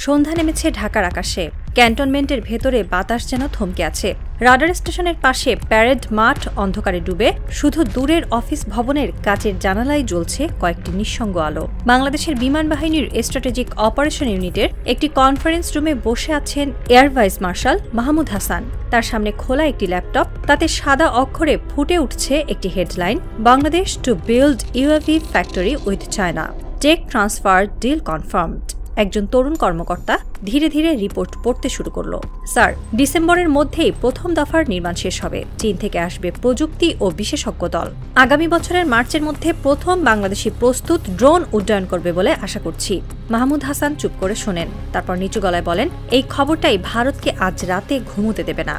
সন্ধ্যা নেমেছে ঢাকার আকাশে। ক্যান্টনমেন্টের ভেতরে বাতাস যেন থমকে আছে। রাডার স্টেশনের পাশে প্যারেড মাঠ অন্ধকারে ডুবে, শুধু দূরের অফিস ভবনের কাচের জানালায় জ্বলছে কয়েকটি নিঃসঙ্গ আলো। বাংলাদেশের বিমান বাহিনীর স্ট্র্যাটেজিক অপারেশন ইউনিটের একটি কনফারেন্স রুমে বসে আছেন air vice marshal Mahmud Hasan. তার সামনে খোলা একটি ল্যাপটপ, তাতে সাদা অক্ষরে ফুটে উঠছে একটি headline, Bangladesh to build UAV factory with China, tech transfer deal confirmed. একজন তরুণ কর্মকর্তা ধীরে ধীরে রিপোর্ট পড়তে শুরু করল। স্যার, ডিসেম্বরের মধ্যেই প্রথম দফার নির্মাণ শেষ হবে। চীন থেকে আসবে প্রযুক্তি ও বিশেষজ্ঞ দল। আগামী বছরের মার্চের মধ্যে প্রথম বাংলাদেশি প্রস্তুত ড্রোন উড্ডয়ন করবে বলে আশা করছি। মাহমুদ হাসান চুপ করে শোনেন, তারপর নিচু গলায় বলেন, এই খবরটাই ভারতকে আজ রাতে ঘুমোতে দেবে না।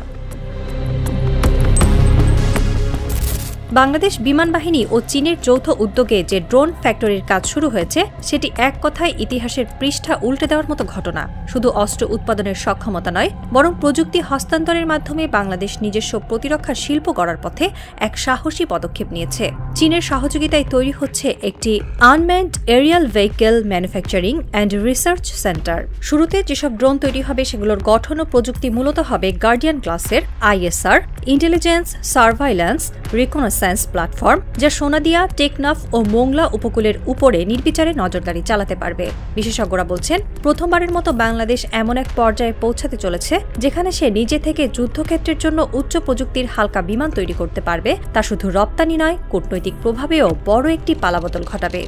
বাংলাদেশ বিমান বাহিনী ও চীনের যৌথ উদ্যোগে যে ড্রোন ফ্যাক্টরির কাজ শুরু হয়েছে, সেটি এক কথায় ইতিহাসের পৃষ্ঠা উল্টে দেওয়ার মতো ঘটনা। শুধু অস্ত্র উৎপাদনের সক্ষমতা নয়, বরং প্রযুক্তি হস্তান্তরের মাধ্যমে বাংলাদেশ নিজস্ব প্রতিরক্ষা শিল্প গড়ার পথে এক সাহসী পদক্ষেপ নিয়েছে। চীনের সহযোগিতায় তৈরি হচ্ছে একটি unmanned Arial vehicle manufacturing and research centre. শুরুতে যেসব ড্রোন তৈরি হবে সেগুলোর গঠন ও প্রযুক্তি মূলত হবে গার্ডিয়ান ক্লাসের ISR, ইন্টেলিজেন্স সার্ভাইল্যান্স রিকনাসান্স প্ল্যাটফর্ম, যা সোনাদিয়া, টেকনাফ ও মোংলা উপকূলের উপরে নির্বিচারে নজরদারি চালাতে পারবে। বিশেষজ্ঞরা বলছেন, প্রথমবারের মতো বাংলাদেশ এমন এক পর্যায়ে পৌঁছাতে চলেছে যেখানে সে নিজে থেকে যুদ্ধক্ষেত্রের জন্য উচ্চ প্রযুক্তির হালকা বিমান তৈরি করতে পারবে। তা শুধু রপ্তানি নয়, কূটনৈতিক প্রভাবেও বড় একটি পালাবদল ঘটাবে।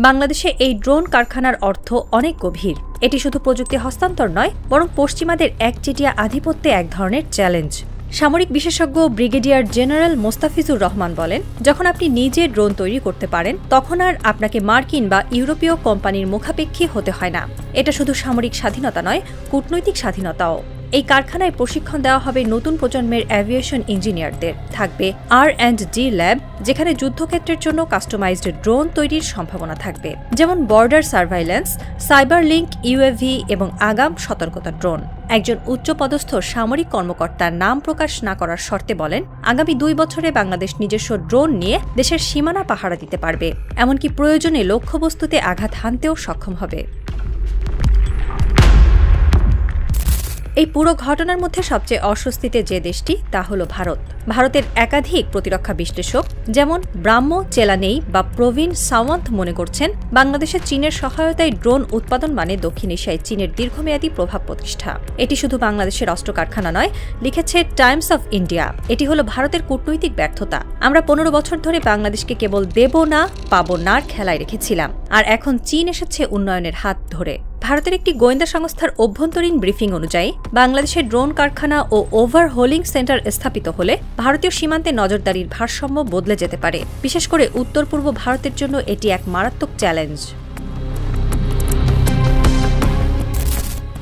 বাংলাদেশে এই ড্রোন কারখানার অর্থ অনেক গভীর। এটি শুধু প্রযুক্তি হস্তান্তর নয়, বরং পশ্চিমাদের একচেটিয়া আধিপত্যে এক ধরনের চ্যালেঞ্জ। সামরিক বিশেষজ্ঞ ব্রিগেডিয়ার জেনারেল মোস্তাফিজুর রহমান বলেন, যখন আপনি নিজে ড্রোন তৈরি করতে পারেন, তখন আর আপনাকে মার্কিন বা ইউরোপীয় কোম্পানির মুখাপেক্ষী হতে হয় না। এটা শুধু সামরিক স্বাধীনতা নয়, কূটনৈতিক স্বাধীনতাও। এই কারখানায় প্রশিক্ষণ দেওয়া হবে নতুন প্রজন্মের অ্যাভিয়েশন ইঞ্জিনিয়ারদের। থাকবে R&D ল্যাব, যেখানে যুদ্ধক্ষেত্রের জন্য কাস্টমাইজড ড্রোন তৈরির সম্ভাবনা থাকবে, যেমন বর্ডার সার্ভাইল্যান্স, সাইবার লিঙ্ক ইউএভি এবং আগাম সতর্কতা ড্রোন। একজন উচ্চপদস্থ সামরিক কর্মকর্তার নাম প্রকাশ না করার শর্তে বলেন, আগামী 2 বছরে বাংলাদেশ নিজস্ব ড্রোন নিয়ে দেশের সীমানা পাহারা দিতে পারবে, এমনকি প্রয়োজনে লক্ষ্যবস্তুতে আঘাত হানতেও সক্ষম হবে। এই পুরো ঘটনার মধ্যে সবচেয়ে অস্বস্তিতে যে দেশটি, তা হল ভারত। ভারতের একাধিক প্রতিরক্ষা বিশ্লেষক, যেমন ব্রাহ্ম চেলানেই বা প্রবীণ সাওয়ান্ত, মনে করছেন বাংলাদেশে চীনের সহায়তায় ড্রোন উৎপাদন মানে দক্ষিণ এশিয়ায় চীনের দীর্ঘমেয়াদী প্রভাব প্রতিষ্ঠা। এটি শুধু বাংলাদেশের অস্ত্র কারখানা নয়, লিখেছে টাইমস অফ ইন্ডিয়া, এটি হলো ভারতের কূটনৈতিক ব্যর্থতা। আমরা 15 বছর ধরে বাংলাদেশকে কেবল দেব না পাবো নার খেলায় রেখেছিলাম, আর এখন চীন এসেছে উন্নয়নের হাত ধরে। ভারতের একটি গোয়েন্দা সংস্থার অভ্যন্তরীণ ব্রিফিং অনুযায়ী, বাংলাদেশের ড্রোন কারখানা ও ওভারহোলিং সেন্টার স্থাপিত হলে ভারতীয় সীমান্তে নজরদারির ভারসাম্য বদলে যেতে পারে। বিশেষ করে উত্তর পূর্ব ভারতের জন্য এটি এক মারাত্মক চ্যালেঞ্জ।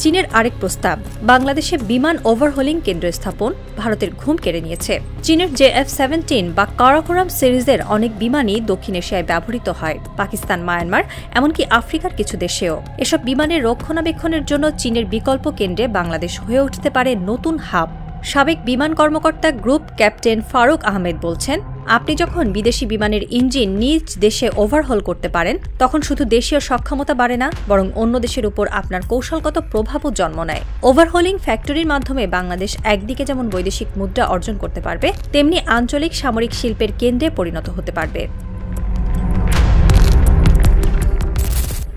চীনের আরেক প্রস্তাব, বাংলাদেশে বিমান ওভারহোলিং কেন্দ্র স্থাপন, ভারতের ঘুম কেড়ে নিয়েছে। চীনের JF-17 বা কারাকোরাম সিরিজের অনেক বিমানই দক্ষিণ এশিয়ায় ব্যবহৃত হয়, পাকিস্তান, মায়ানমার, এমনকি আফ্রিকার কিছু দেশেও। এসব বিমানের রক্ষণাবেক্ষণের জন্য চীনের বিকল্প কেন্দ্রে বাংলাদেশ হয়ে উঠতে পারে নতুন হাব। সাবেক বিমান কর্মকর্তা গ্রুপ ক্যাপ্টেন ফারুক আহমেদ বলছেন, আপনি যখন বিদেশি বিমানের ইঞ্জিন নিজ দেশে ওভারহোল করতে পারেন, তখন শুধু দেশীয় সক্ষমতা বাড়ে না, বরং অন্য দেশের উপর আপনার কৌশলগত প্রভাবও জন্ম নেয়। ওভারহোলিং ফ্যাক্টরির মাধ্যমে বাংলাদেশ একদিকে যেমন বৈদেশিক মুদ্রা অর্জন করতে পারবে, তেমনি আঞ্চলিক সামরিক শিল্পের কেন্দ্রে পরিণত হতে পারবে।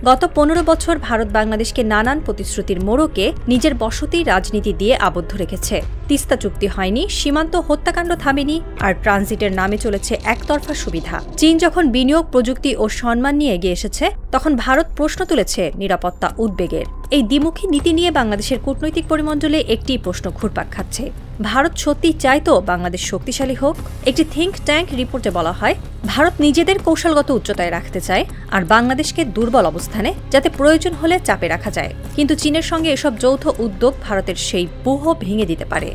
গত 15 বছর ভারত বাংলাদেশকে নানান প্রতিশ্রুতির মোড়কে নিজের বসতি রাজনীতি দিয়ে আবদ্ধ রেখেছে। তিস্তা চুক্তি হয়নি, সীমান্ত হত্যাকাণ্ড থামেনি, আর ট্রানজিটের নামে চলেছে একতরফা সুবিধা। চীন যখন বিনিয়োগ, প্রযুক্তি ও সম্মান নিয়ে এগিয়ে এসেছে, তখন ভারত প্রশ্ন তুলেছে নিরাপত্তা উদ্বেগের। এই দ্বিমুখী নীতি নিয়ে বাংলাদেশের কূটনৈতিক পরিমণ্ডলে একটি প্রশ্ন ঘুরপাক খাচ্ছে, ভারত সত্যি চায় তো বাংলাদেশ শক্তিশালী হোক? একটি থিঙ্ক ট্যাঙ্ক রিপোর্টে বলা হয়, ভারত নিজেদের কৌশলগত উচ্চতায় রাখতে চায় আর বাংলাদেশকে দুর্বল অবস্থানে, যাতে প্রয়োজন হলে চাপে রাখা যায়। কিন্তু চীনের সঙ্গে এসব যৌথ উদ্যোগ ভারতের সেই ব্যূহ ভেঙে দিতে পারে।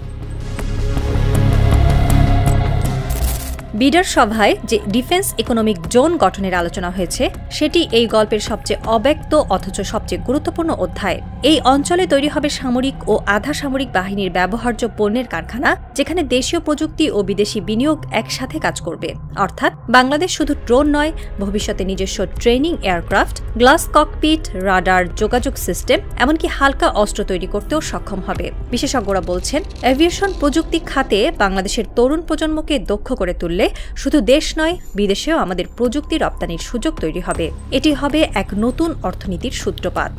বিডার সভায় যে ডিফেন্স ইকোনমিক জোন গঠনের আলোচনা হয়েছে সেটি এই গল্পের সবচেয়ে অব্যক্ত অথচ সবচেয়ে গুরুত্বপূর্ণ অধ্যায়। এই অঞ্চলে তৈরি হবে সামরিক ও আধা সামরিক বাহিনীর ব্যবহার্য পণ্যের কারখানা, যেখানে দেশীয় প্রযুক্তি ও বিদেশি বিনিয়োগ একসাথে কাজ করবে। অর্থাৎ বাংলাদেশ শুধু ড্রোন নয়, ভবিষ্যতে নিজস্ব training aircraft, glass cockpit, radar, যোগাযোগ সিস্টেম, এমনকি হালকা অস্ত্র তৈরি করতেও সক্ষম হবে। বিশেষজ্ঞরা বলছেন, এভিয়েশন প্রযুক্তি খাতে বাংলাদেশের তরুণ প্রজন্মকে দক্ষ করে তুললে শুধু দেশ নয়, বিদেশেও আমাদের প্রযুক্তি রপ্তানির সুযোগ তৈরি হবে। এটি হবে এক নতুন অর্থনীতির সূত্রপাত।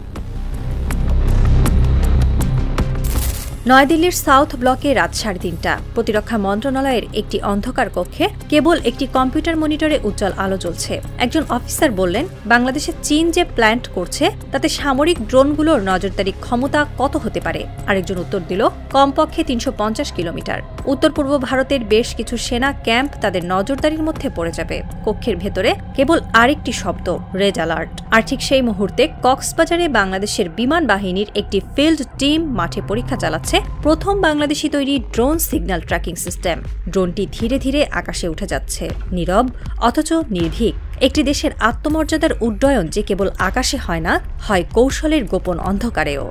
নয়াদিল্লির সাউথ ব্লকে রাত 3:30। প্রতিরক্ষা মন্ত্রণালয়ের একটি অন্ধকার কক্ষে কেবল একটি কম্পিউটার মনিটরে উজ্জ্বল আলো জ্বলছে। একজন অফিসার বললেন, বাংলাদেশে চীন যে প্ল্যান্ট করছে তাতে সামরিক ড্রোনগুলোর নজরদারি ক্ষমতা কত হতে পারে? আরেকজন উত্তর দিল, কমপক্ষে 350 কিলোমিটার। উত্তর পূর্ব ভারতের বেশ কিছু সেনা ক্যাম্প তাদের নজরদারির মধ্যে পড়ে যাবে। কক্ষের ভেতরে কেবল আরেকটি শব্দ, রেড অ্যালার্ট। আর ঠিক সেই মুহূর্তে কক্সবাজারে বাংলাদেশের বিমান বাহিনীর একটি ফিল্ড টিম মাঠে পরীক্ষা চালাচ্ছে প্রথম বাংলাদেশি তৈরি ড্রোন সিগন্যাল ট্র্যাকিং সিস্টেম। ড্রোনটি ধীরে ধীরে আকাশে উঠে যাচ্ছে, নীরব অথচ নির্ভীক। একটি দেশের আত্মমর্যাদার উড্ডয়ন যে কেবল আকাশে হয় না, হয় কৌশলের গোপন অন্ধকারেও।